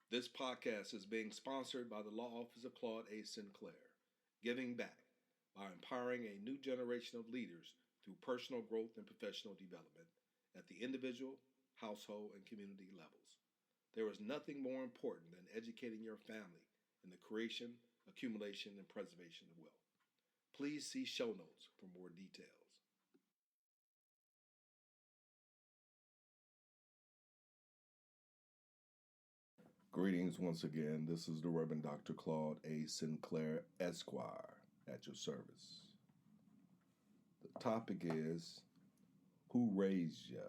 This podcast is being sponsored by the Law Office of Claude A. Sinclair, giving back by empowering a new generation of leaders through personal growth and professional development at the individual, household, and community levels. There is nothing more important than educating your family in the creation, accumulation, and preservation of wealth. Please see show notes for more details. Greetings once again. This is the Reverend Dr. Claude A. Sinclair, Esquire, at your service. The topic is Who Raised Ya?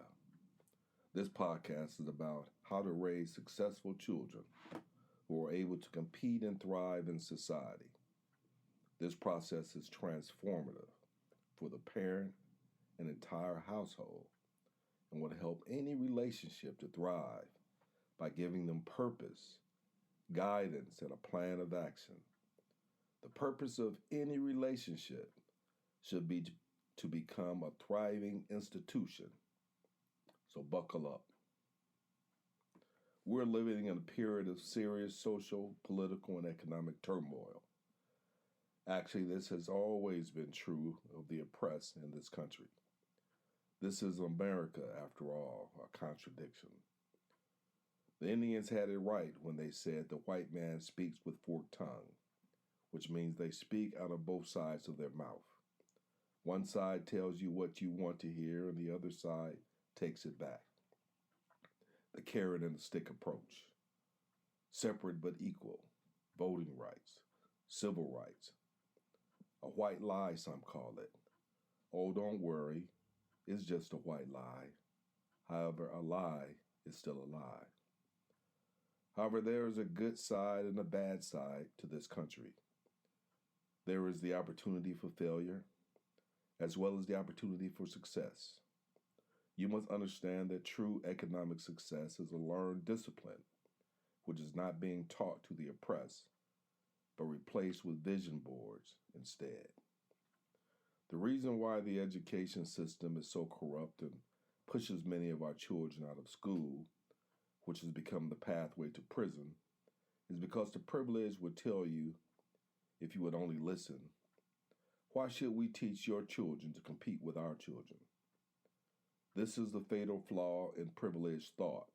This podcast is about how to raise successful children who are able to compete and thrive in society. This process is transformative for the parent and entire household and will help any relationship to thrive by giving them purpose, guidance, and a plan of action. The purpose of any relationship should be to become a thriving institution. So buckle up. We're living in a period of serious social, political, and economic turmoil. Actually, this has always been true of the oppressed in this country. This is America, after all, a contradiction. The Indians had it right when they said the white man speaks with forked tongue, which means they speak out of both sides of their mouth. One side tells you what you want to hear, and the other side takes it back. The carrot and the stick approach. Separate but equal. Voting rights. Civil rights. A white lie, some call it. Oh, don't worry. It's just a white lie. However, a lie is still a lie. However, there is a good side and a bad side to this country. There is the opportunity for failure, as well as the opportunity for success. You must understand that true economic success is a learned discipline, which is not being taught to the oppressed, but replaced with vision boards instead. The reason why the education system is so corrupt and pushes many of our children out of school, which has become the pathway to prison, is because the privilege would tell you, if you would only listen, why should we teach your children to compete with our children? This is the fatal flaw in privileged thought,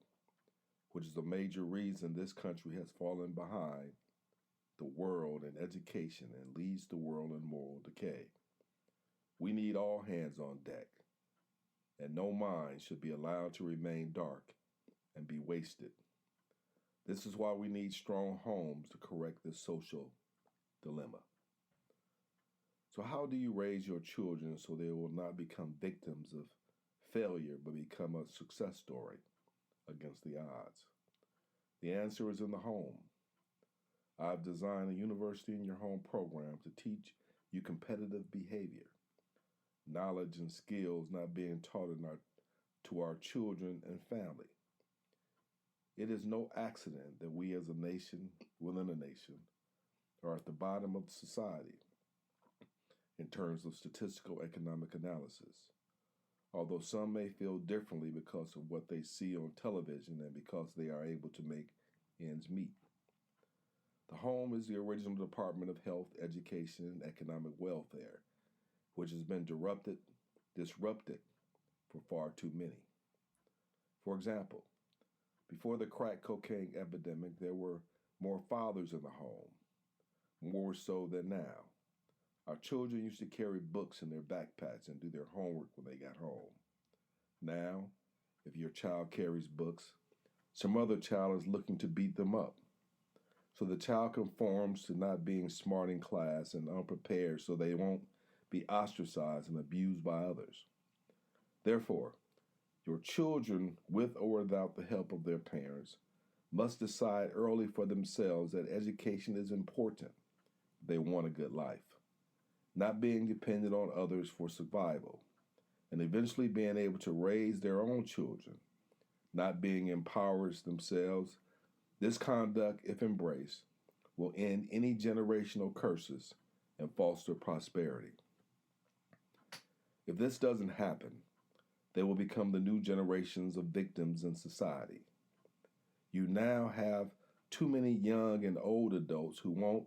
which is a major reason this country has fallen behind the world in education and leads the world in moral decay. We need all hands on deck, and no mind should be allowed to remain dark and be wasted. This is why we need strong homes to correct this social dilemma. So how do you raise your children so they will not become victims of failure but become a success story against the odds? The answer is in the home. I've designed a University in Your Home program to teach you competitive behavior, knowledge and skills not being taught to our children and family. It is no accident that we as a nation, within a nation, are at the bottom of society in terms of statistical economic analysis. Although some may feel differently because of what they see on television and because they are able to make ends meet. The home is the original Department of Health, Education, and Economic Welfare, which has been disrupted for far too many. For example, before the crack cocaine epidemic, there were more fathers in the home, more so than now. Our children used to carry books in their backpacks and do their homework when they got home. Now, if your child carries books, some other child is looking to beat them up. So the child conforms to not being smart in class and unprepared so they won't be ostracized and abused by others. Therefore, your children, with or without the help of their parents, must decide early for themselves that education is important if they want a good life, not being dependent on others for survival, and eventually being able to raise their own children, not being empowered themselves. This conduct, if embraced, will end any generational curses and foster prosperity. If this doesn't happen, they will become the new generations of victims in society. You now have Too many young and old adults who won't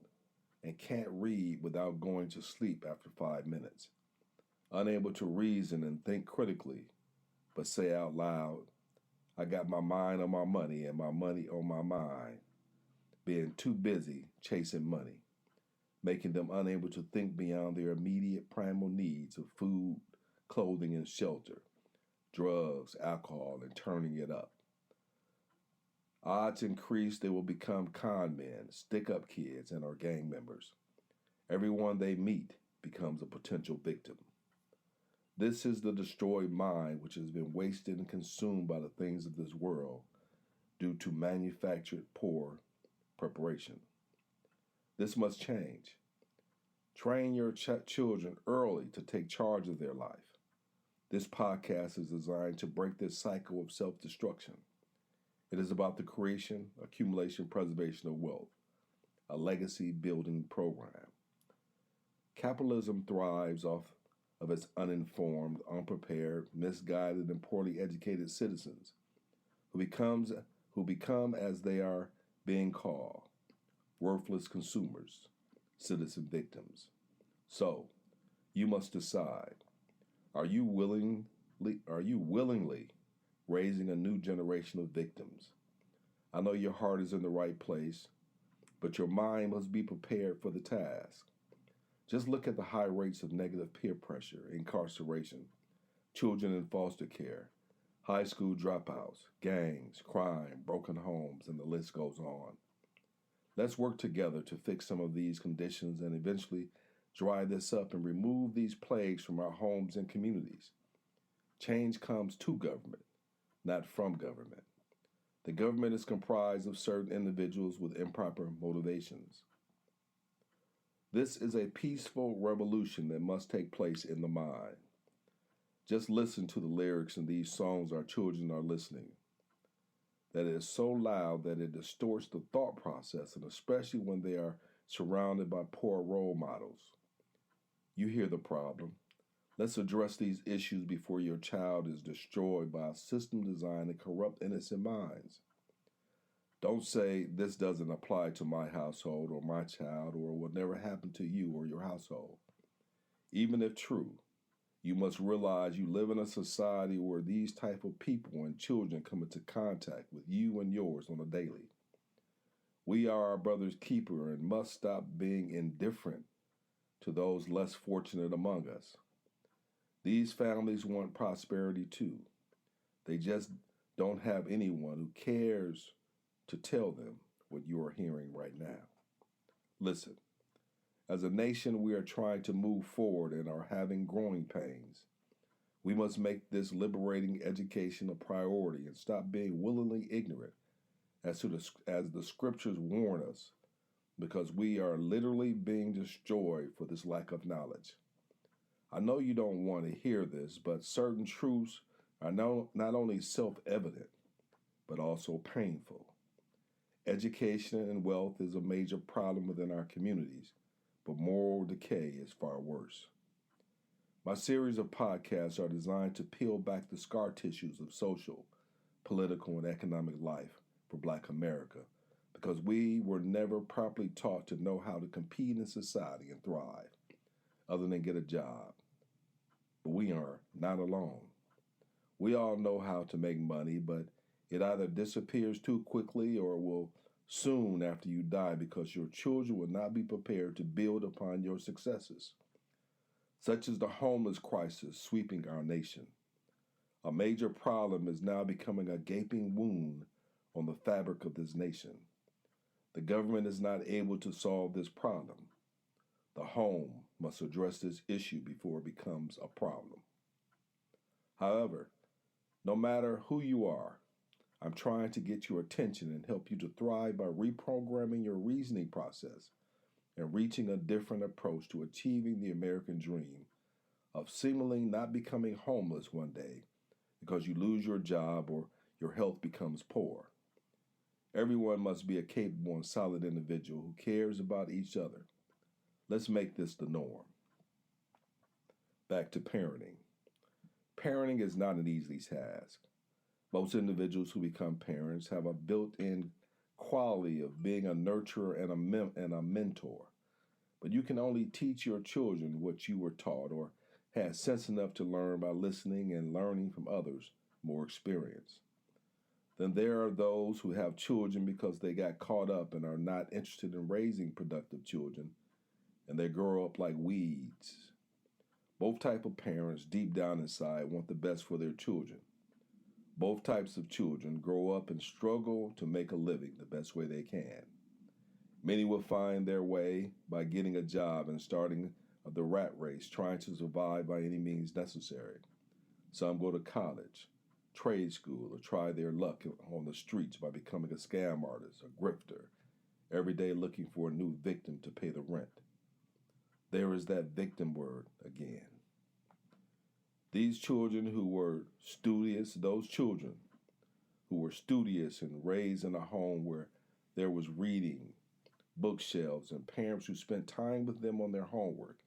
and can't read without going to sleep after 5 minutes, unable to reason and think critically, but say out loud, I got my mind on my money and my money on my mind, being too busy chasing money, making them unable to think beyond their immediate primal needs of food, clothing, and shelter, drugs, alcohol, and turning it up. Odds increase they will become con men, stick up kids, and are gang members. Everyone they meet becomes a potential victim. This is the destroyed mind which has been wasted and consumed by the things of this world due to manufactured poor preparation. This must change. Train your children early to take charge of their life. This podcast is designed to break this cycle of self destruction. It is about the creation, accumulation, preservation of wealth, a legacy building program. Capitalism thrives off of its uninformed, unprepared, misguided, and poorly educated citizens who become as they are being called, worthless consumers, citizen victims. So, you must decide, are you willingly raising a new generation of victims? I know your heart is in the right place, but your mind must be prepared for the task. Just look at the high rates of negative peer pressure, incarceration, children in foster care, high school dropouts, gangs, crime, broken homes, and the list goes on. Let's work together to fix some of these conditions and eventually dry this up and remove these plagues from our homes and communities. Change comes to government, not from government. The government is comprised of certain individuals with improper motivations. This is a peaceful revolution that must take place in the mind. Just listen to the lyrics in these songs our children are listening. That is so loud that it distorts the thought process, and especially when they are surrounded by poor role models. You hear the problem. Let's address these issues before your child is destroyed by a system designed to corrupt innocent minds. Don't say, this doesn't apply to my household or my child, or will never happen to you or your household. Even if true, you must realize you live in a society where these type of people and children come into contact with you and yours on a daily. We are our brother's keeper and must stop being indifferent to those less fortunate among us. These families want prosperity too. They just don't have anyone who cares to tell them what you are hearing right now. Listen, as a nation, we are trying to move forward and are having growing pains. We must make this liberating education a priority and stop being willingly ignorant as the scriptures warn us, because we are literally being destroyed for this lack of knowledge. I know you don't want to hear this, but certain truths are not only self-evident, but also painful. Education and wealth is a major problem within our communities, but moral decay is far worse. My series of podcasts are designed to peel back the scar tissues of social, political, and economic life for Black America, because we were never properly taught to know how to compete in society and thrive, other than get a job. But we are not alone. We all know how to make money, but it either disappears too quickly or will soon after you die, because your children will not be prepared to build upon your successes. Such is the homeless crisis sweeping our nation. A major problem is now becoming a gaping wound on the fabric of this nation. The government is not able to solve this problem. The home must address this issue before it becomes a problem. However, no matter who you are, I'm trying to get your attention and help you to thrive by reprogramming your reasoning process and reaching a different approach to achieving the American dream of seemingly not becoming homeless one day because you lose your job or your health becomes poor. Everyone must be a capable and solid individual who cares about each other. Let's make this the norm. Back to parenting. Parenting is not an easy task. Most individuals who become parents have a built-in quality of being a nurturer and and a mentor. But you can only teach your children what you were taught or had sense enough to learn by listening and learning from others more experienced. Then there are those who have children because they got caught up and are not interested in raising productive children, and they grow up like weeds. Both type of parents deep down inside want the best for their children. Both types of children grow up and struggle to make a living the best way they can. Many will find their way by getting a job and starting the rat race, trying to survive by any means necessary. Some go to college, trade school, or try their luck on the streets by becoming a scam artist, a grifter, every day looking for a new victim to pay the rent. There is that victim word again. These children who were studious, those children who were studious and raised in a home where there was reading, bookshelves, and parents who spent time with them on their homework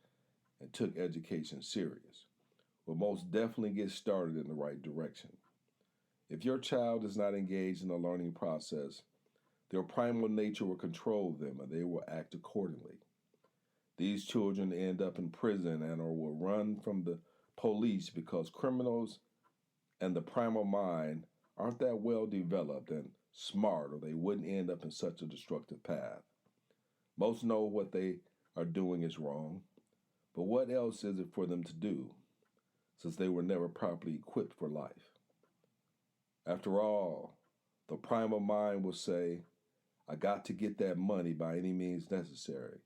and took education serious will most definitely get started in the right direction. If your child is not engaged in the learning process, their primal nature will control them and they will act accordingly. These children end up in prison and or will run from the police because criminals and the primal mind aren't that well developed and smart, or they wouldn't end up in such a destructive path. Most know what they are doing is wrong, but what else is it for them to do since they were never properly equipped for life? After all, the primal mind will say, I got to get that money by any means necessary,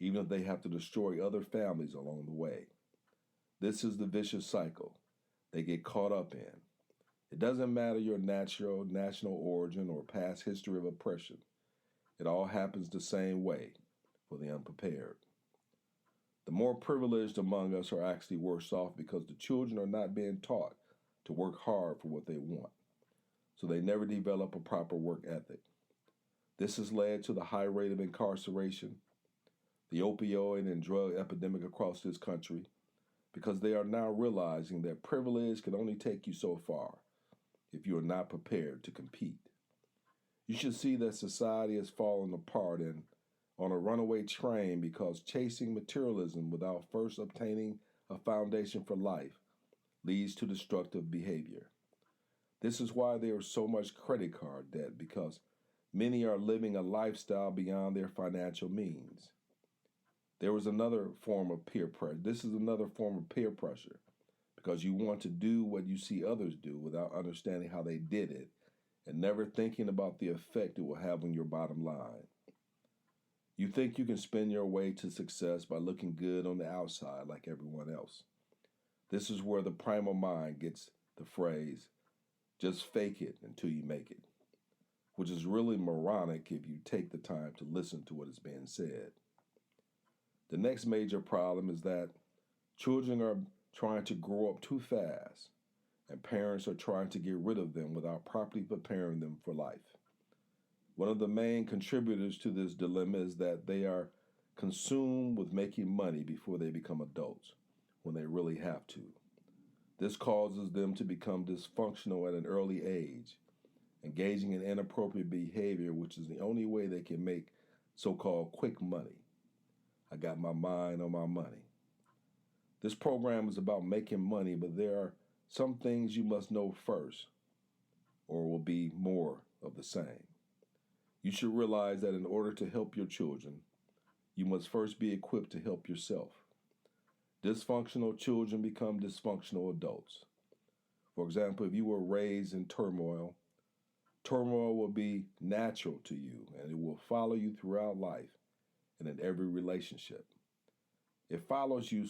even if they have to destroy other families along the way. This is the vicious cycle they get caught up in. It doesn't matter your national origin or past history of oppression. It all happens the same way for the unprepared. The more privileged among us are actually worse off because the children are not being taught to work hard for what they want, so they never develop a proper work ethic. This has led to the high rate of incarceration, the opioid and drug epidemic across this country, because they are now realizing that privilege can only take you so far if you are not prepared to compete. You should see that society has fallen apart and on a runaway train because chasing materialism without first obtaining a foundation for life leads to destructive behavior. This is why there is so much credit card debt, because many are living a lifestyle beyond their financial means. There is another form of peer pressure. This is another form of peer pressure because you want to do what you see others do without understanding how they did it and never thinking about the effect it will have on your bottom line. You think you can spin your way to success by looking good on the outside like everyone else. This is where the primal mind gets the phrase, just fake it until you make it, which is really moronic if you take the time to listen to what is being said. The next major problem is that children are trying to grow up too fast, and parents are trying to get rid of them without properly preparing them for life. One of the main contributors to this dilemma is that they are consumed with making money before they become adults, when they really have to. This causes them to become dysfunctional at an early age, engaging in inappropriate behavior, which is the only way they can make so-called quick money. I got my mind on my money. This program is about making money, but there are some things you must know first, or it will be more of the same. You should realize that in order to help your children, you must first be equipped to help yourself. Dysfunctional children become dysfunctional adults. For example, if you were raised in turmoil, turmoil will be natural to you and it will follow you throughout life and in every relationship. It follows you